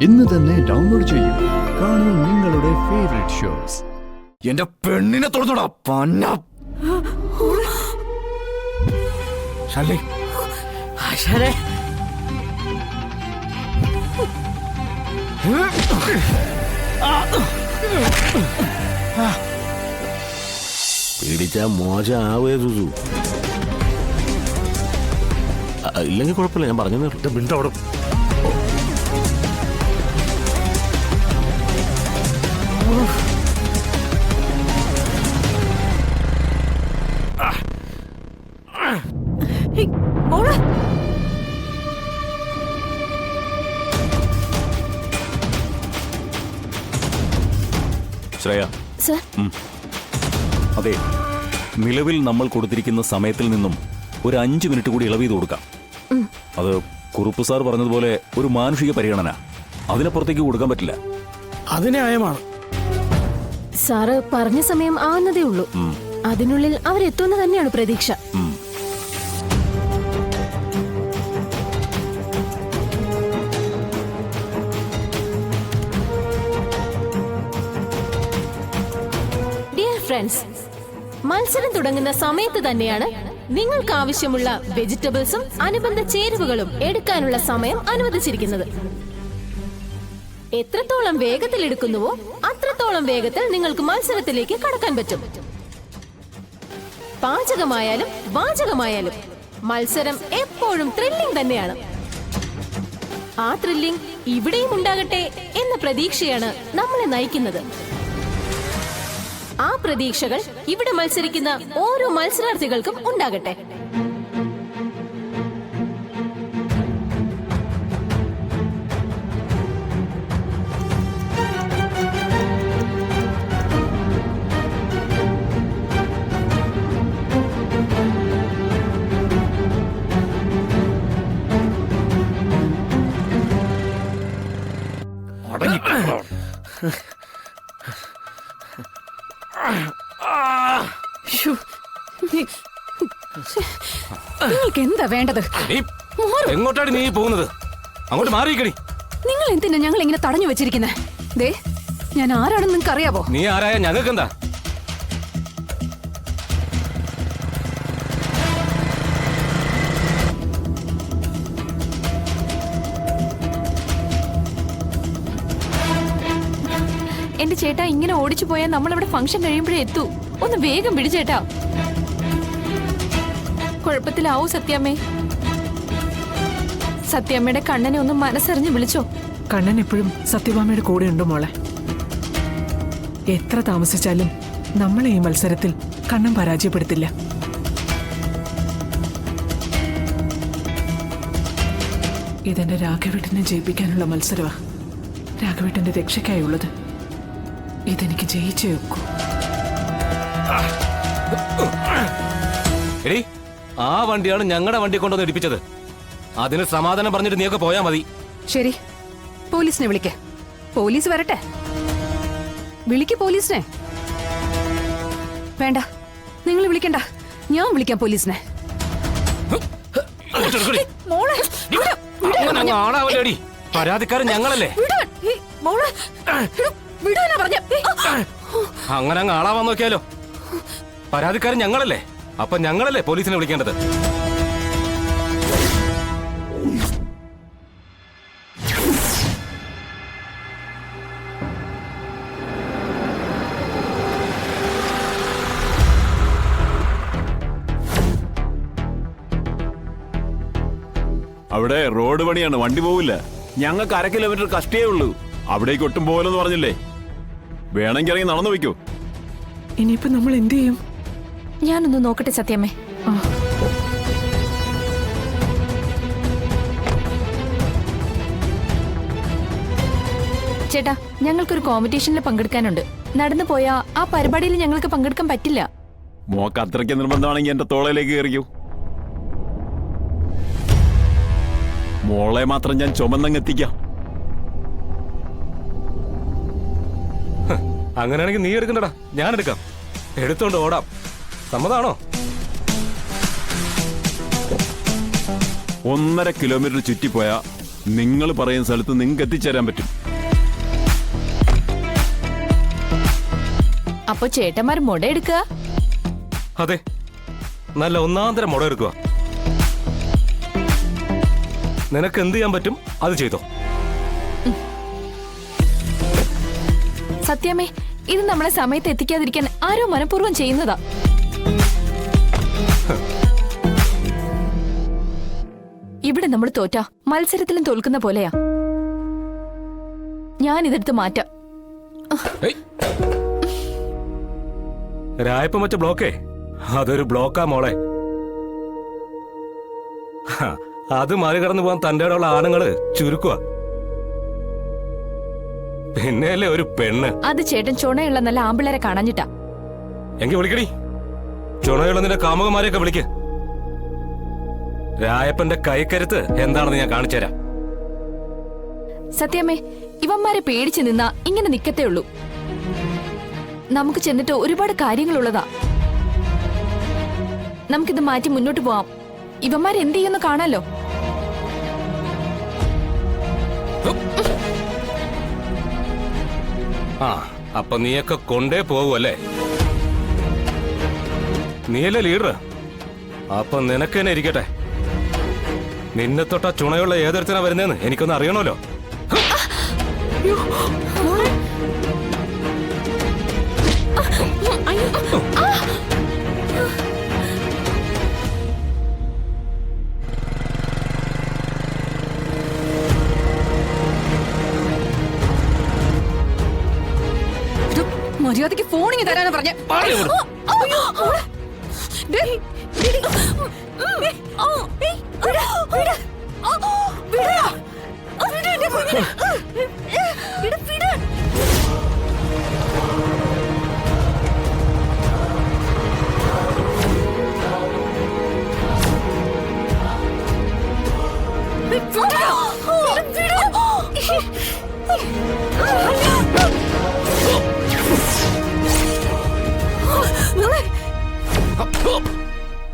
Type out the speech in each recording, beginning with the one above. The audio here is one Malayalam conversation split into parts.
ഇന്ന് തന്നെ ഡൗൺലോഡ് ചെയ്യൂ. കാണൂ നിങ്ങളുടെ ഫേവറേറ്റ് ഷോസ്. എന്റെ പെണ്ണിനെ തുറന്നോടാ പന്ന. ശാലിനി, പിടിച്ച മോശം ആവേ സുസു. ഇല്ലെങ്കിൽ കുഴപ്പമില്ല, ഞാൻ പറഞ്ഞു ബിന്ദവിടെ ശ്രേയ. അതെ, നിലവിൽ നമ്മൾ കൊടുത്തിരിക്കുന്ന സമയത്തിൽ നിന്നും ഒരു 5 മിനിറ്റ് കൂടി ഇളവ് ചെയ്ത് കൊടുക്കാം. അത് കുറുപ്പ് സാർ പറഞ്ഞതുപോലെ ഒരു മാനുഷിക പരിഗണന, അതിനപ്പുറത്തേക്ക് കൊടുക്കാൻ പറ്റില്ല. അത് ന്യായമാണ്. സാറ് പറഞ്ഞ സമയം ആവുന്നതേ ഉള്ളൂ. അതിനുള്ളിൽ അവരെത്തുന്ന തന്നെയാണ് പ്രതീക്ഷ. ഡിയർ ഫ്രണ്ട്സ്, മത്സരം തുടങ്ങുന്ന സമയത്ത് തന്നെയാണ് നിങ്ങൾക്ക് ആവശ്യമുള്ള വെജിറ്റബിൾസും അനുബന്ധ ചേരുവകളും എടുക്കാനുള്ള സമയം അനുവദിച്ചിരിക്കുന്നത്. എത്രത്തോളം വേഗത്തിൽ എടുക്കുന്നുവോ അത്രത്തോളം വേഗത്തിൽ നിങ്ങൾക്ക് മത്സരത്തിലേക്ക് കടക്കാൻ പറ്റും. പാചകമായാലും വാചകമായാലും മത്സരം എപ്പോഴും ത്രില്ലിംഗ് തന്നെയാണ്. ആ ത്രില്ലിംഗ് ഇവിടെയും ഉണ്ടാകട്ടെ എന്ന പ്രതീക്ഷയാണ് നമ്മളെ നയിക്കുന്നത്. ആ പ്രതീക്ഷകൾ ഇവിടെ മത്സരിക്കുന്ന ഓരോ മത്സരാർത്ഥികൾക്കും ഉണ്ടാകട്ടെ. നിങ്ങൾക്ക് എന്താ വേണ്ടത്? എങ്ങോട്ടാണ് നീ പോകുന്നത്? അങ്ങോട്ട് മാറിയിക്കടി. നിങ്ങൾ എന്തിനാ ഞങ്ങൾ ഇങ്ങനെ തടഞ്ഞു വെച്ചിരിക്കുന്നത്? ദേ, ഞാൻ ആരാണെന്ന് നിങ്ങൾക്ക് അറിയാവോ? നീ ആരായ ഞങ്ങൾക്ക് എന്താ? എന്റെ ചേട്ടാ, ഇങ്ങനെ ഓടിച്ചു പോയാൽ നമ്മളിവിടെ ഫംഗ്ഷൻ കഴിയുമ്പോഴേ എത്തൂ. ഒന്ന് വേഗം പിടിച്ചേട്ടാ. കുഴപ്പത്തിലാവൂ സത്യാമ്മേ. സത്യാമ്മയുടെ കണ്ണനെ ഒന്ന് മനസ്സറിഞ്ഞ് വിളിച്ചോ. കണ്ണൻ എപ്പോഴും സത്യഭാമയുടെ കൂടെ ഉണ്ട് മോളെ. എത്ര താമസിച്ചാലും നമ്മളെ ഈ മത്സരത്തിൽ കണ്ണൻ പരാജയപ്പെടുത്തില്ല. ഇതെന്റെ രാഘവേട്ടനെ ജയിപ്പിക്കാനുള്ള മത്സരമാ. രാഘവേട്ടന്റെ രക്ഷയ്ക്കായുള്ളത്. ഇതെനിക്ക് ജയിച്ചേ വെക്കൂ. എടി, ആ വണ്ടിയാണ് ഞങ്ങളുടെ വണ്ടി കൊണ്ടുവന്ന് ഇടിപ്പിച്ചത്. അതിന് സമാധാനം പറഞ്ഞിട്ട് നീയൊക്കെ പോയാ മതി. ശരി, പോലീസിനെ വിളിക്ക. പോലീസ് വരട്ടെ. വിളിക്ക് പോലീസിനെ. വേണ്ട, നിങ്ങൾ വിളിക്കണ്ട, ഞാൻ വിളിക്കാം പോലീസിനെ. പരാതിക്കാരൻ ഞങ്ങളല്ലേ? അങ്ങനെ അങ്ങ് ആളാവാൻ നോക്കിയാലോ? പരാതിക്കാരൻ ഞങ്ങളല്ലേ? അപ്പൊ ഞങ്ങളല്ലേ പോലീസിനെ വിളിക്കേണ്ടത്? അവിടെ റോഡ് പണിയാണ്, വണ്ടി പോവില്ല. ഞങ്ങൾക്ക് 1/2 കിലോമീറ്റർ കഷ്ടേ ഉള്ളൂ. അവിടേക്ക് ഒട്ടും പോലെന്ന് പറഞ്ഞില്ലേ? വേണമെങ്കിൽ ഇറങ്ങി നടന്നു വയ്ക്കോ. ഇനിയിപ്പോ നമ്മൾ എന്ത് ചെയ്യും? ഞാനൊന്ന് നോക്കട്ടെ സത്യമേ. ചേട്ടാ, ഞങ്ങൾക്കൊരു കോമ്പറ്റീഷനിൽ പങ്കെടുക്കാനുണ്ട്. നടന്നു പോയാ ആ പരിപാടിയിൽ ഞങ്ങൾക്ക് പങ്കെടുക്കാൻ പറ്റില്ല. മോക്ക് അത്രയ്ക്ക് നിർബന്ധമാണെങ്കിൽ എന്റെ തോളയിലേക്ക് കയറിക്കോ. മോളെ മാത്രം ഞാൻ ചുമന്നങ്ങ് എത്തിക്കാം. അങ്ങനെയാണെങ്കിൽ നീ എടുക്കണ്ടടാ, ഞാൻ എടുക്കാം. എടുത്തോണ്ട് ഓടാം. സമ്മതാണോ? 1.5 കിലോമീറ്റർ ചുറ്റിപ്പോയാ നിങ്ങൾ പറയുന്ന സ്ഥലത്ത് നിങ്ങൾക്ക് എത്തിച്ചേരാൻ പറ്റും. അപ്പൊ ചേട്ടന്മാർ മുട എടുക്കുക. അതെ, നല്ല ഒന്നാന്തരം മുട എടുക്കുക. നിനക്ക് എന്ത് ചെയ്യാൻ പറ്റും അത് ചെയ്തോ. സത്യമേ, ഇത് നമ്മളെ സമയത്ത് എത്തിക്കാതിരിക്കാൻ ആരോ മനഃപൂർവ്വം ചെയ്യുന്നതാ. ഇവിടെ നമ്മൾ തോറ്റ മത്സരത്തിലും തോൽക്കുന്ന പോലെയാ. ഞാൻ ഇതെടുത്ത് മാറ്റാം. രായപ്പം വെച്ച ബ്ലോക്കേ അതൊരു ബ്ലോക്കാ മോളെ. അത് മറികടന്നു പോകാൻ തന്റെ ഇടമുള്ള ആണുങ്ങള് ചുരുക്കുക. പിന്നെയല്ലേ ഒരു പെണ്ണ്. അത് ചേട്ടൻ ചുണയുള്ള നല്ല ആമ്പിള്ളേരെ കാണാഞ്ഞിട്ടാ. എങ്കി വിളിക്കടി, ചുണയുള്ള നിന്റെ കാമുകന്മാരെയൊക്കെ വിളിക്ക്. രായപ്പന്റെ കൈക്കരുത്ത് എന്താണെന്ന് ഞാൻ കാണിച്ചു തരാം. സത്യമേ, ഇവന്മാരെ പേടിച്ചു നിന്നാ ഇങ്ങനെ നിക്കത്തേ ഉള്ളൂ. നമുക്ക് ചെന്നിട്ട് ഒരുപാട് കാര്യങ്ങളുള്ളതാ. നമുക്കിത് മാറ്റി മുന്നോട്ട് പോവാം. ഇവന്മാരെ എന്ത് ചെയ്യുന്നു കാണാലോ. ആ, അപ്പൊ നീയൊക്കെ കൊണ്ടേ പോവുമല്ലേ? നീയല്ലേ ലീഡർ? അപ്പൊ നിനക്ക് തന്നെ ഇരിക്കട്ടെ. നിന്നെ തൊട്ട ചുണയുള്ള ഏതൊരുത്തനാ വരുന്നതെന്ന് എനിക്കൊന്ന് അറിയണമല്ലോ. മര്യാദക്ക് ഫോണിങ് തരാനാ പറഞ്ഞ.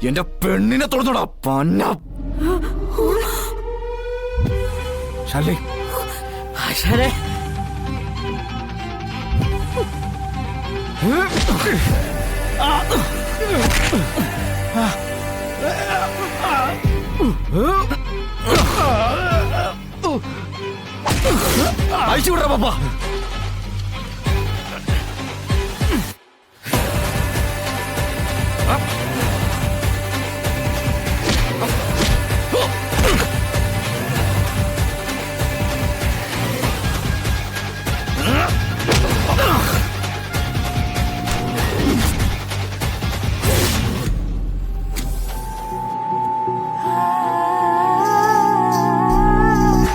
എന്റെ പെണ്ണിനെ തുറന്നോടാ പന്ന ശാലി. അയച്ചുവിടാ പപ്പ.